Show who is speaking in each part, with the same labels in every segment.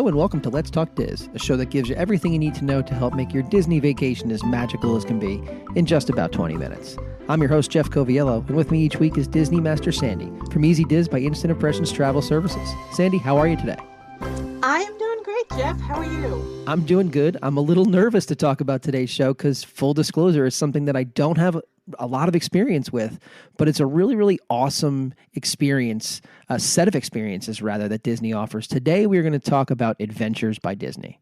Speaker 1: Hello and welcome to Let's Talk Diz, a show that gives you everything you need to know to help make your Disney vacation as magical as can be in just about 20 minutes. I'm your host, Jeff Coviello, and with me each week is Disney Master Sandy from Easy Diz by Instant Impressions Travel Services. Sandy, how are you today?
Speaker 2: I am doing great, Jeff. How are you?
Speaker 1: I'm doing good. I'm a little nervous to talk about today's show because, full disclosure, is something that I don't have a lot of experience with, but it's a really, really awesome experience, a set of experiences, rather, that Disney offers. Today, we're going to talk about Adventures by Disney.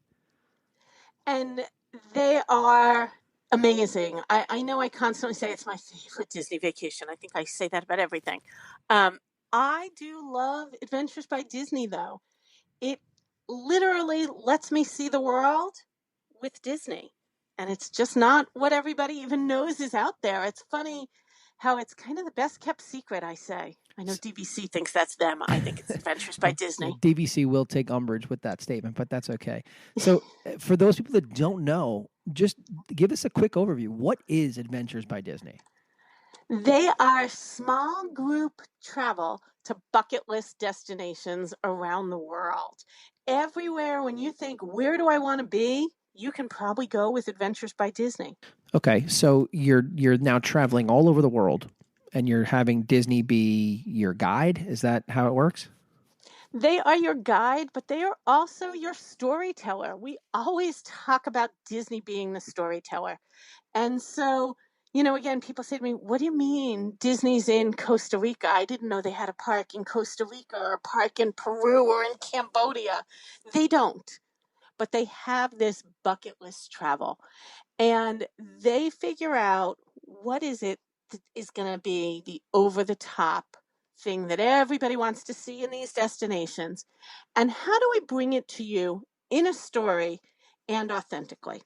Speaker 2: And they are amazing. I know I constantly say it's my favorite Disney vacation. I think I say that about everything. I do love Adventures by Disney, though. It literally lets me see the world with Disney. And it's just not what everybody even knows is out there. It's funny how it's kind of the best kept secret, I say. I know DVC thinks that's them. I think it's Adventures by Disney.
Speaker 1: DVC will take umbrage with that statement, but that's okay. So for those people that don't know, just give us a quick overview. What is Adventures by Disney?
Speaker 2: They are small group travel to bucket list destinations around the world. Everywhere when you think, where do I want to be? You can probably go with Adventures by Disney.
Speaker 1: Okay, so you're now traveling all over the world, and you're having Disney be your guide? Is that how it works?
Speaker 2: They are your guide, but they are also your storyteller. We always talk about Disney being the storyteller. And so, again, people say to me, what do you mean Disney's in Costa Rica? I didn't know they had a park in Costa Rica or a park in Peru or in Cambodia. They don't. But they have this bucket list travel, and they figure out what is it that is going to be the over-the-top thing that everybody wants to see in these destinations, and how do we bring it to you in a story and authentically.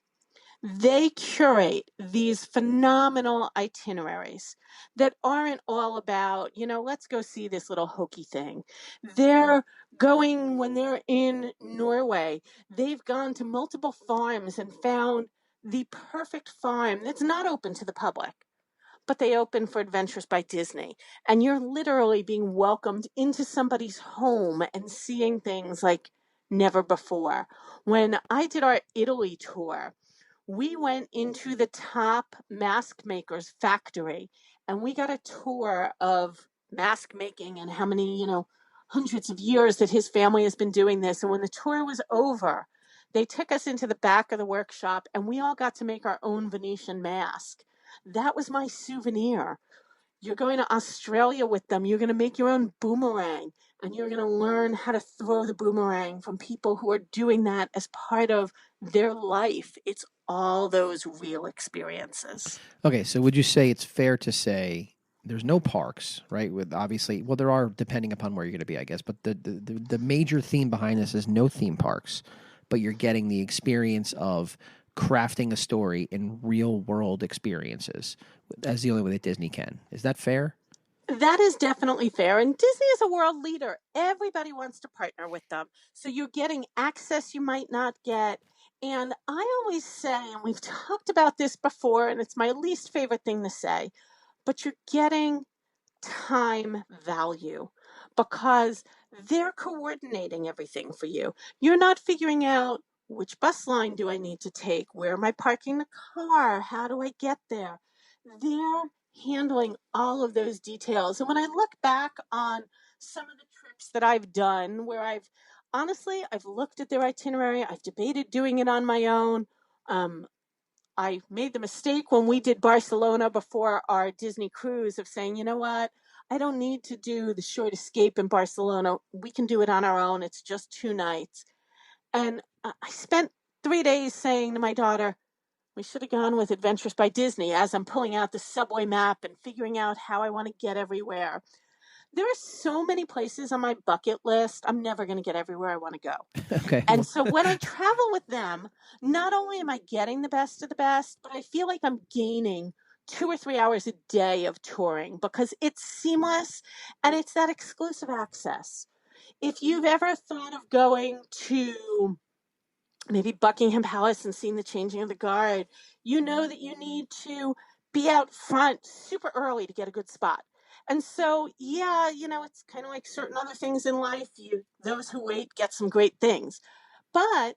Speaker 2: They curate these phenomenal itineraries that aren't all about, let's go see this little hokey thing. They're going, when they're in Norway, they've gone to multiple farms and found the perfect farm that's not open to the public, but they open for Adventures by Disney. And you're literally being welcomed into somebody's home and seeing things like never before. When I did our Italy tour, we went into the top mask maker's factory and we got a tour of mask making and how many, hundreds of years that his family has been doing this. And when the tour was over, they took us into the back of the workshop and we all got to make our own Venetian mask. That was my souvenir. You're going to Australia with them. You're going to make your own boomerang and you're going to learn how to throw the boomerang from people who are doing that as part of their life. It's all those real experiences.
Speaker 1: Okay, so would you say it's fair to say there's no parks, right? With obviously, well, there are depending upon where you're going to be, I guess. But the major theme behind this is no theme parks, but you're getting the experience of crafting a story in real world experiences. That's the only way that Disney can. Is that fair?
Speaker 2: That is definitely fair. And Disney is a world leader. Everybody wants to partner with them. So you're getting access you might not get. And I always say, and we've talked about this before, and it's my least favorite thing to say, but you're getting time value because they're coordinating everything for you. You're not figuring out which bus line do I need to take? Where am I parking the car? How do I get there? They're handling all of those details. And when I look back on some of the trips that I've done where I've looked at their itinerary, I've debated doing it on my own. I made the mistake when we did Barcelona before our Disney cruise of saying, you know what? I don't need to do the short escape in Barcelona. We can do it on our own. It's just 2 nights. And I spent 3 days saying to my daughter, we should have gone with Adventures by Disney as I'm pulling out the subway map and figuring out how I want to get everywhere. There are so many places on my bucket list. I'm never going to get everywhere I want to go.
Speaker 1: Okay.
Speaker 2: And so when I travel with them, not only am I getting the best of the best, but I feel like I'm gaining 2 or 3 hours a day of touring because it's seamless and it's that exclusive access. If you've ever thought of going to maybe Buckingham Palace and seeing the changing of the guard, you know that you need to be out front super early to get a good spot. And so, it's kind of like certain other things in life. Those who wait get some great things. But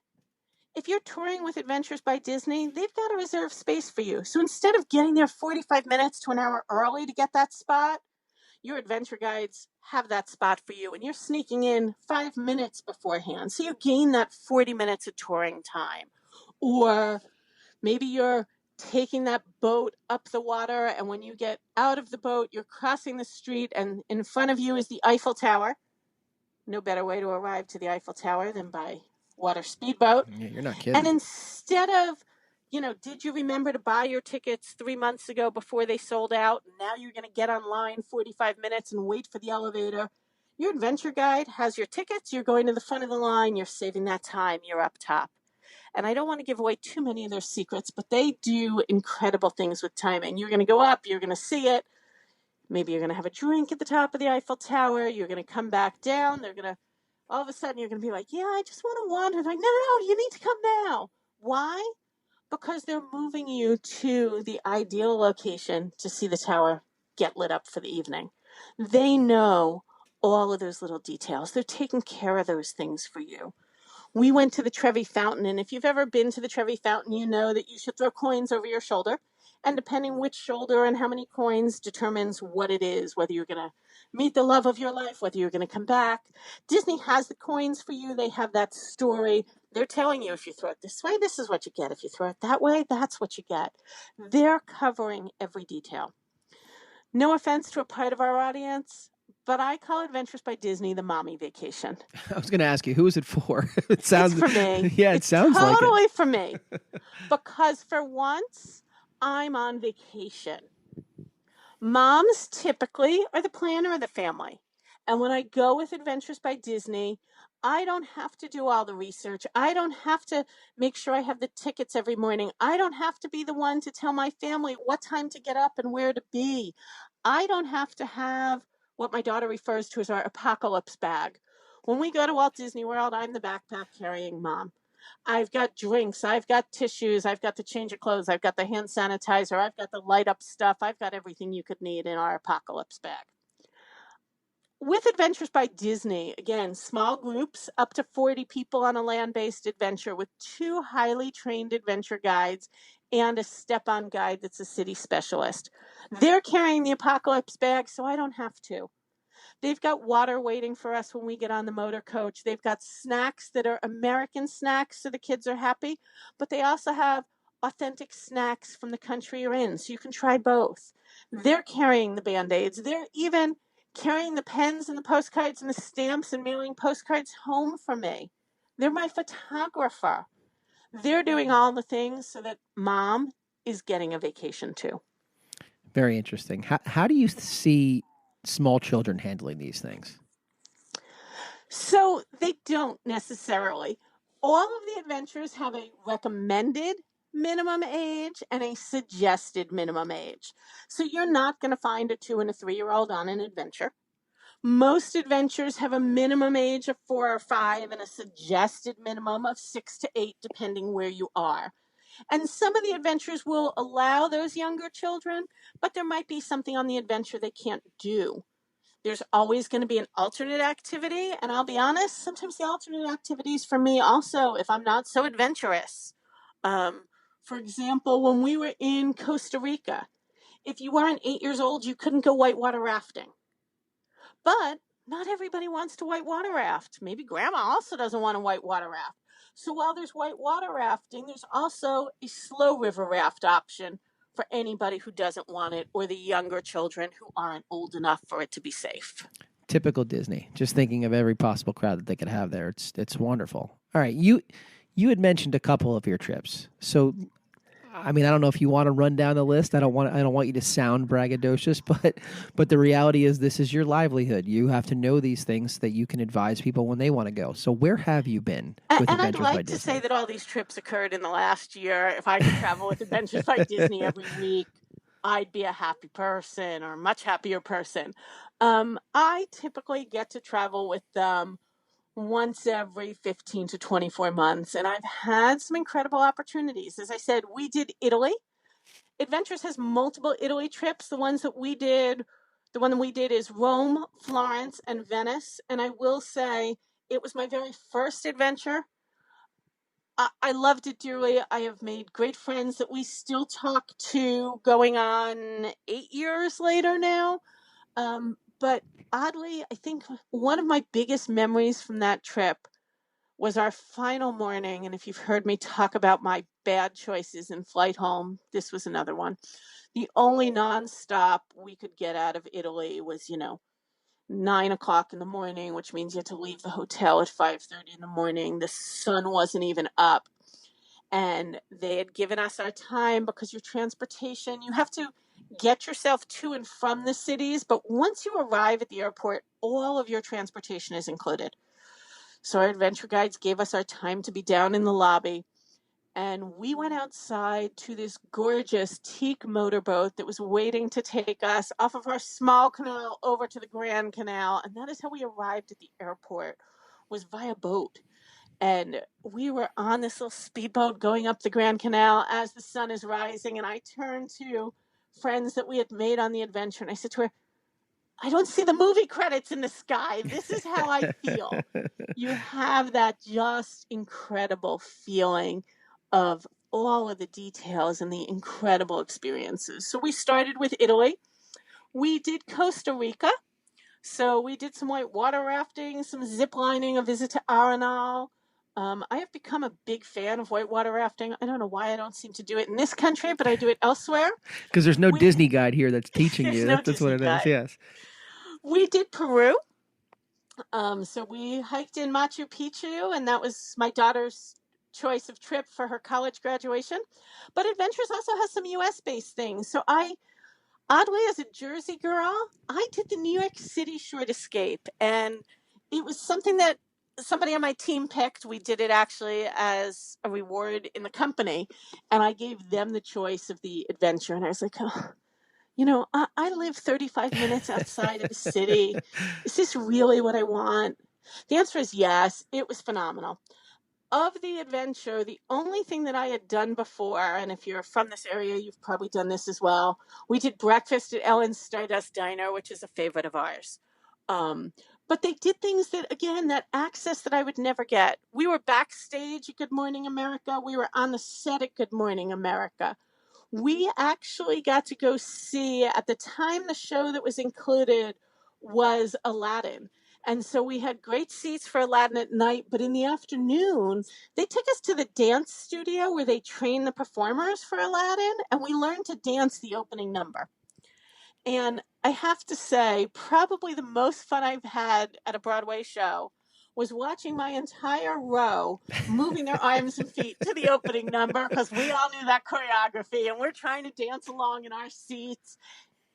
Speaker 2: if you're touring with Adventures by Disney, they've got to reserve space for you. So instead of getting there 45 minutes to an hour early to get that spot, your adventure guides have that spot for you, and you're sneaking in 5 minutes beforehand. So you gain that 40 minutes of touring time. Or maybe you're taking that boat up the water, and when you get out of the boat, you're crossing the street, and in front of you is the Eiffel Tower. No better way to arrive to the Eiffel Tower than by water speedboat.
Speaker 1: Yeah, you're not kidding.
Speaker 2: And instead of, did you remember to buy your tickets 3 months ago before they sold out? And now you're going to get online 45 minutes and wait for the elevator. Your adventure guide has your tickets. You're going to the front of the line. You're saving that time. You're up top. And I don't want to give away too many of their secrets, but they do incredible things with timing. You're going to go up. You're going to see it. Maybe you're going to have a drink at the top of the Eiffel Tower. You're going to come back down. All of a sudden, you're going to be like, yeah, I just want to wander. Like, no, you need to come now. Why? Because they're moving you to the ideal location to see the tower get lit up for the evening. They know all of those little details. They're taking care of those things for you. We went to the Trevi Fountain, and if you've ever been to the Trevi Fountain, you know that you should throw coins over your shoulder. And depending which shoulder and how many coins determines what it is, whether you're going to meet the love of your life, whether you're going to come back. Disney has the coins for you. They have that story. They're telling you if you throw it this way, this is what you get. If you throw it that way, that's what you get. They're covering every detail. No offense to a part of our audience, but I call Adventures by Disney the mommy vacation.
Speaker 1: I was going to ask you, who is it for? It sounds
Speaker 2: it's for me.
Speaker 1: Yeah, it sounds like it.
Speaker 2: Totally for me. Because for once, I'm on vacation. Moms typically are the planner of the family. And when I go with Adventures by Disney, I don't have to do all the research. I don't have to make sure I have the tickets every morning. I don't have to be the one to tell my family what time to get up and where to be. I don't have to have what my daughter refers to as our apocalypse bag. When we go to Walt Disney World, I'm the backpack carrying mom. I've got drinks, I've got tissues, I've got the change of clothes, I've got the hand sanitizer, I've got the light up stuff, I've got everything you could need in our apocalypse bag. With Adventures by Disney, again, small groups, up to 40 people on a land-based adventure with 2 highly trained adventure guides and a step-on guide that's a city specialist. They're carrying the apocalypse bag, so I don't have to. They've got water waiting for us when we get on the motor coach. They've got snacks that are American snacks, so the kids are happy. But they also have authentic snacks from the country you're in, so you can try both. They're carrying the Band-Aids. They're even carrying the pens and the postcards and the stamps and mailing postcards home for me. They're my photographer. They're doing all the things so that mom is getting a vacation too.
Speaker 1: Very interesting. How do you see small children handling these things?
Speaker 2: So they don't necessarily. All of the adventures have a recommended minimum age and a suggested minimum age. So you're not going to find a 2 and a 3-year-old on an adventure. Most adventures have a minimum age of 4 or 5 and a suggested minimum of 6 to 8, depending where you are. And some of the adventures will allow those younger children, but there might be something on the adventure they can't do. There's always going to be an alternate activity, and I'll be honest, sometimes the alternate activities for me also, if I'm not so adventurous. For example, when we were in Costa Rica, if you weren't 8 years old, you couldn't go whitewater rafting. But not everybody wants to whitewater raft. Maybe grandma also doesn't want to whitewater raft. So while there's whitewater rafting, there's also a slow river raft option for anybody who doesn't want it, or the younger children who aren't old enough for it to be safe.
Speaker 1: Typical Disney. Just thinking of every possible crowd that they could have there. It's wonderful. All right, you had mentioned a couple of your trips. So, I mean, I don't know if you want to run down the list. I don't want you to sound braggadocious, but the reality is this is your livelihood. You have to know these things so that you can advise people when they want to go. So where have you been with Adventures by Disney?
Speaker 2: And I'd like to say that all these trips occurred in the last year. If I could travel with Adventures by Disney every week, I'd be a happy person, or a much happier person. I typically get to travel with them once every 15 to 24 months. And I've had some incredible opportunities. As I said, we did Italy. Adventures has multiple Italy trips. The one that we did is Rome, Florence, and Venice. And I will say it was my very first adventure. I loved it dearly. I have made great friends that we still talk to going on 8 years later now. But oddly, I think one of my biggest memories from that trip was our final morning. And if you've heard me talk about my bad choices in flight home, this was another one. The only nonstop we could get out of Italy was, 9 o'clock in the morning, which means you had to leave the hotel at 5:30 in the morning. The sun wasn't even up. And they had given us our time because your transportation, you have to get yourself to and from the cities. But once you arrive at the airport, all of your transportation is included. So our adventure guides gave us our time to be down in the lobby. And we went outside to this gorgeous teak motorboat that was waiting to take us off of our small canal over to the Grand Canal. And that is how we arrived at the airport, was via boat. And we were on this little speedboat going up the Grand Canal as the sun is rising. And I turned to friends that we had made on the adventure, and I said to her, I don't see the movie credits in the sky. This is how I feel. You have that just incredible feeling of all of the details and the incredible experiences. So we started with Italy. We did Costa Rica. So we did some white water rafting, some zip lining, a visit to Arenal. I have become a big fan of whitewater rafting. I don't know why I don't seem to do it in this country, but I do it elsewhere.
Speaker 1: Because there's no Disney guide here that's teaching
Speaker 2: There's
Speaker 1: you.
Speaker 2: no
Speaker 1: That's what
Speaker 2: Disney
Speaker 1: it is.
Speaker 2: guide.
Speaker 1: Yes.
Speaker 2: We did Peru. So we hiked in Machu Picchu, and that was my daughter's choice of trip for her college graduation. But Adventures also has some US based things. So oddly, as a Jersey girl, I did the New York City short escape, and it was something that somebody on my team picked. We did it actually as a reward in the company, and I gave them the choice of the adventure. And I was like, oh, I live 35 minutes outside of the city. Is this really what I want? The answer is yes. It was phenomenal. Of the adventure, the only thing that I had done before, and if you're from this area, you've probably done this as well, we did breakfast at Ellen's Stardust Diner, which is a favorite of ours. Um, but they did things that, again, that access that I would never get. We were backstage at Good Morning America. We were on the set at Good Morning America. We actually got to go see, at the time, the show that was included was Aladdin. And so we had great seats for Aladdin at night, but in the afternoon, they took us to the dance studio where they train the performers for Aladdin, and we learned to dance the opening number. And I have to say, probably the most fun I've had at a Broadway show was watching my entire row moving their arms and feet to the opening number, because we all knew that choreography and we're trying to dance along in our seats.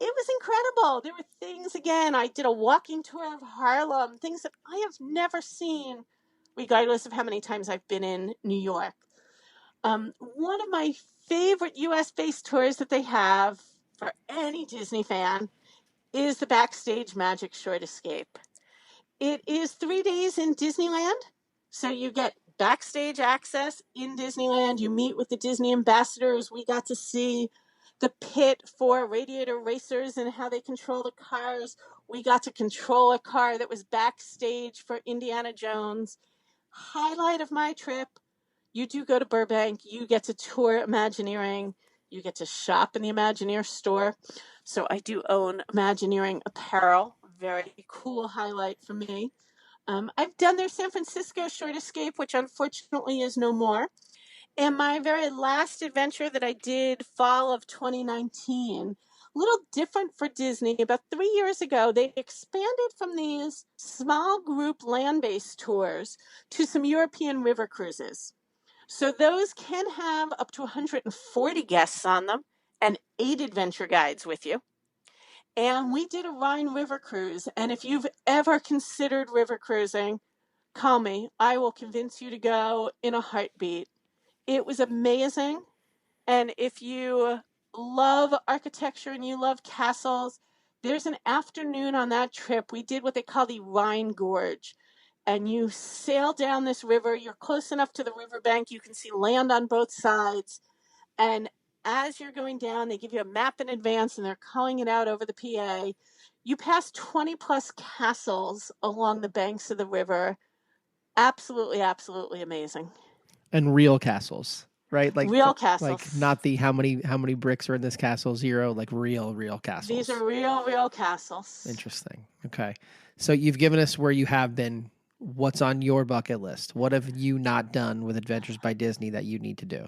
Speaker 2: It was incredible. There were things, again, I did a walking tour of Harlem, things that I have never seen, regardless of how many times I've been in New York. One of my favorite US-based tours that they have for any Disney fan is the Backstage Magic Short Escape. It is 3 days in Disneyland, so you get backstage access in Disneyland. You meet with the Disney ambassadors. We got to see the pit for Radiator Racers and how they control the cars. We got to control a car that was backstage for Indiana Jones. Highlight of my trip, you do go to Burbank. You get to tour Imagineering. You get to shop in the Imagineer store. So I do own Imagineering apparel. Very cool highlight for me. I've done their San Francisco Short Escape, which unfortunately is no more. And my very last adventure that I did fall of 2019, a little different for Disney. About 3 years ago, they expanded from these small group land-based tours to some European river cruises. So those can have up to 140 guests on them and 8 adventure guides with you. And we did a Rhine river cruise. And if you've ever considered river cruising, call me. I will convince you to go in a heartbeat. It was amazing. And if you love architecture and you love castles, there's an afternoon on that trip. We did what they call the Rhine Gorge. And you sail down this river. You're close enough to the riverbank. You can see land on both sides. And as you're going down, they give you a map in advance and they're calling it out over the PA. You pass 20 plus castles along the banks of the river. Absolutely, absolutely amazing.
Speaker 1: And real castles, right?
Speaker 2: Real
Speaker 1: Like
Speaker 2: castles.
Speaker 1: not the how many bricks are in this castle, 0, like real
Speaker 2: These
Speaker 1: castles.
Speaker 2: are real castles.
Speaker 1: Interesting. Okay. So you've given us where you have been. What's on your bucket list? What have you not done with Adventures by Disney that you need to do?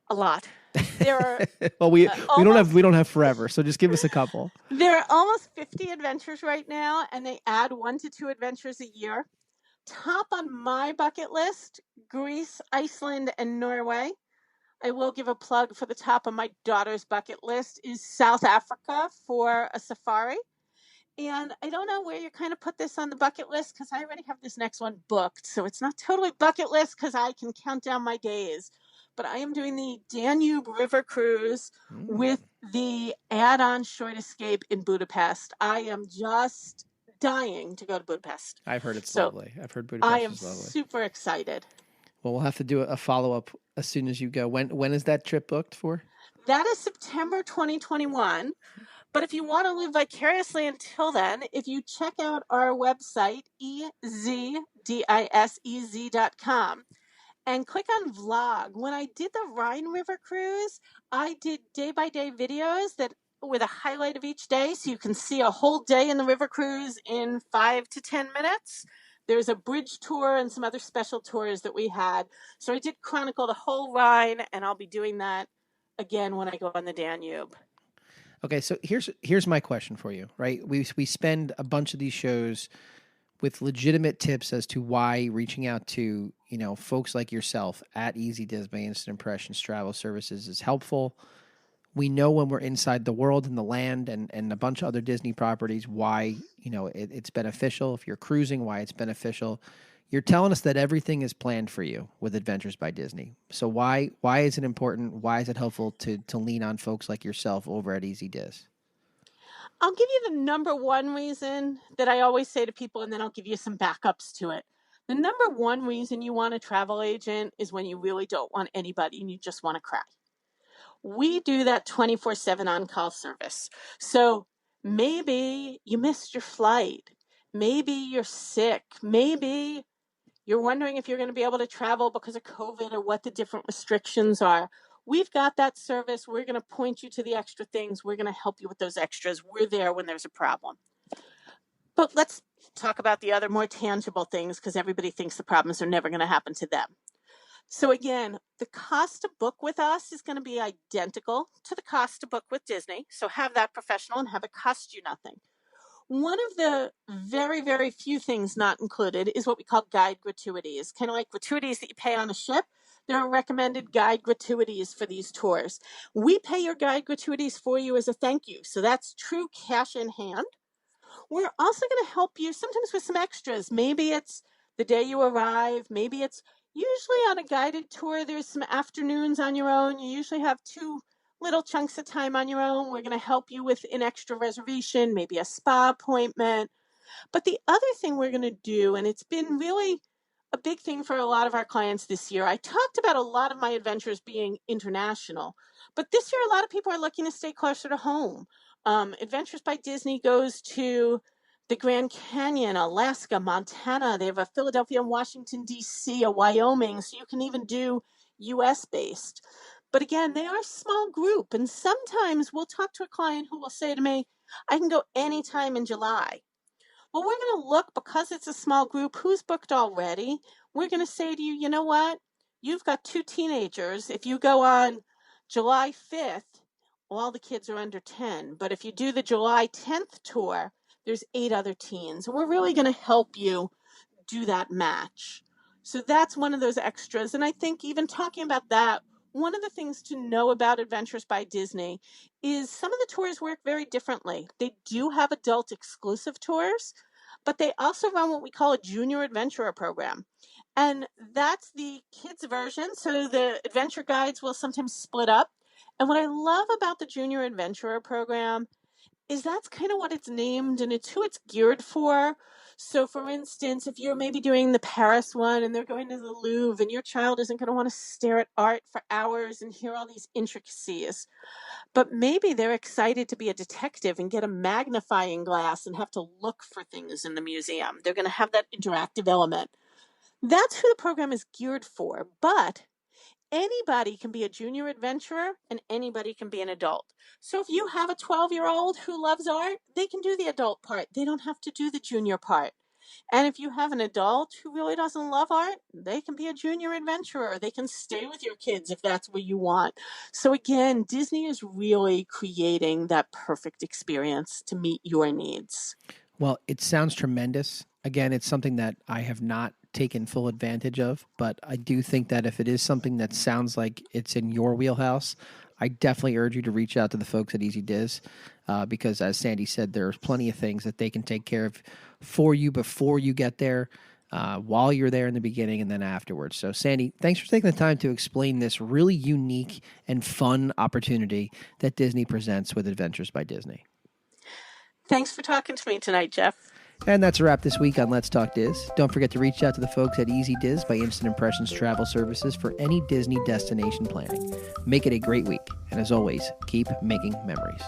Speaker 2: A lot. There are
Speaker 1: Well, we
Speaker 2: almost
Speaker 1: don't have forever, so just give us a couple.
Speaker 2: there are almost 50 adventures right now, and they add 1 to 2 adventures a year. Top on my bucket list, Greece, Iceland, and Norway. I will give a plug for the top of my daughter's bucket list is South Africa for a safari. And I don't know where you kind of put this on the bucket list because I already have this next one booked. So it's not totally bucket list because I can count down my days. But I am doing the Danube River Cruise with the add-on short escape in Budapest. I am just dying to go to Budapest.
Speaker 1: I've heard it's
Speaker 2: So
Speaker 1: lovely. I've heard
Speaker 2: I
Speaker 1: Budapest
Speaker 2: am
Speaker 1: is lovely.
Speaker 2: super excited.
Speaker 1: Well, we'll have to do a follow-up as soon as you go. When is that trip booked for?
Speaker 2: That is September 2021. But if you want to live vicariously until then, if you check out our website, ezdisez.com, and click on vlog. When I did the Rhine River cruise, I did day-by-day videos that with a highlight of each day, so you can see a whole day in the river cruise in 5 to 10 minutes. There's a bridge tour and some other special tours that we had. So I did chronicle the whole Rhine, and I'll be doing that again when I go on the Danube.
Speaker 1: Okay, so here's my question for you, right? We spend a bunch of these shows with legitimate tips as to why reaching out to, folks like yourself at Easy Disney Instant Impressions Travel Services is helpful. We know when we're inside the world and the land and a bunch of other Disney properties why, it's beneficial. If you're cruising, why it's beneficial. You're telling us that everything is planned for you with Adventures by Disney. So why is it important? Why is it helpful to lean on folks like yourself over at Easy Diz?
Speaker 2: I'll give you the number one reason that I always say to people, and then I'll give you some backups to it. The number one reason you want a travel agent is when you really don't want anybody and you just want to cry. We do that 24/7 on-call service. So maybe you missed your flight. Maybe you're sick. Maybe you're wondering if you're going to be able to travel because of COVID or what the different restrictions are. We've got that service. We're going to point you to the extra things. We're going to help you with those extras. We're there when there's a problem. But let's talk about the other more tangible things because everybody thinks the problems are never going to happen to them. So again, the cost to book with us is going to be identical to the cost to book with Disney. So have that professional and have it cost you nothing. One of the very, very few things not included is what we call guide gratuities, kind of like gratuities that you pay on a ship. There are recommended guide gratuities for these tours. We pay your guide gratuities for you as a thank you. So that's true cash in hand. We're also going to help you sometimes with some extras. Maybe it's the day you arrive. Maybe it's usually on a guided tour, there's some afternoons on your own. You usually have 2 little chunks of time on your own. We're going to help you with an extra reservation, maybe a spa appointment. But the other thing we're going to do, and it's been really a big thing for a lot of our clients this year, I talked about a lot of my adventures being international, but this year a lot of people are looking to stay closer to home. Adventures by Disney goes to the Grand Canyon, Alaska, Montana. They have a Philadelphia and Washington, D.C., a Wyoming, so you can even do U.S. based. But again, they are a small group, and sometimes we'll talk to a client who will say to me, I can go anytime in July. Well, we're going to look, because it's a small group, who's booked already. We're going to say to you, you know what? You've got 2 teenagers. If you go on July 5th, all the kids are under 10. But if you do the July 10th tour, there's 8 other teens. And we're really going to help you do that match. So that's one of those extras. And I think even talking about that, one of the things to know about Adventures by Disney is some of the tours work very differently. They do have adult exclusive tours, but they also run what we call a junior adventurer program. And that's the kids version. So the adventure guides will sometimes split up. And what I love about the junior adventurer program is that's kind of what it's named and it's who it's geared for. So for instance, if you're maybe doing the Paris one and they're going to the Louvre and your child isn't going to want to stare at art for hours and hear all these intricacies, but maybe they're excited to be a detective and get a magnifying glass and have to look for things in the museum. They're going to have that interactive element. That's who the program is geared for, but anybody can be a junior adventurer and anybody can be an adult. So if you have a 12-year-old who loves art, they can do the adult part. They don't have to do the junior part. And if you have an adult who really doesn't love art, they can be a junior adventurer. They can stay with your kids if that's what you want. So again, Disney is really creating that perfect experience to meet your needs.
Speaker 1: Well, it sounds tremendous. Again, it's something that I have not taken full advantage of, but I do think that if it is something that sounds like it's in your wheelhouse, I definitely urge you to reach out to the folks at Easy Diz because, as Sandy said, there's plenty of things that they can take care of for you before you get there, while you're there in the beginning, and then afterwards. So, Sandy, thanks for taking the time to explain this really unique and fun opportunity that Disney presents with Adventures by Disney.
Speaker 2: Thanks for talking to me tonight, Jeff.
Speaker 1: And that's a wrap this week on Let's Talk Diz. Don't forget to reach out to the folks at Easy Diz by Instant Impressions Travel Services for any Disney destination planning. Make it a great week. And as always, keep making memories.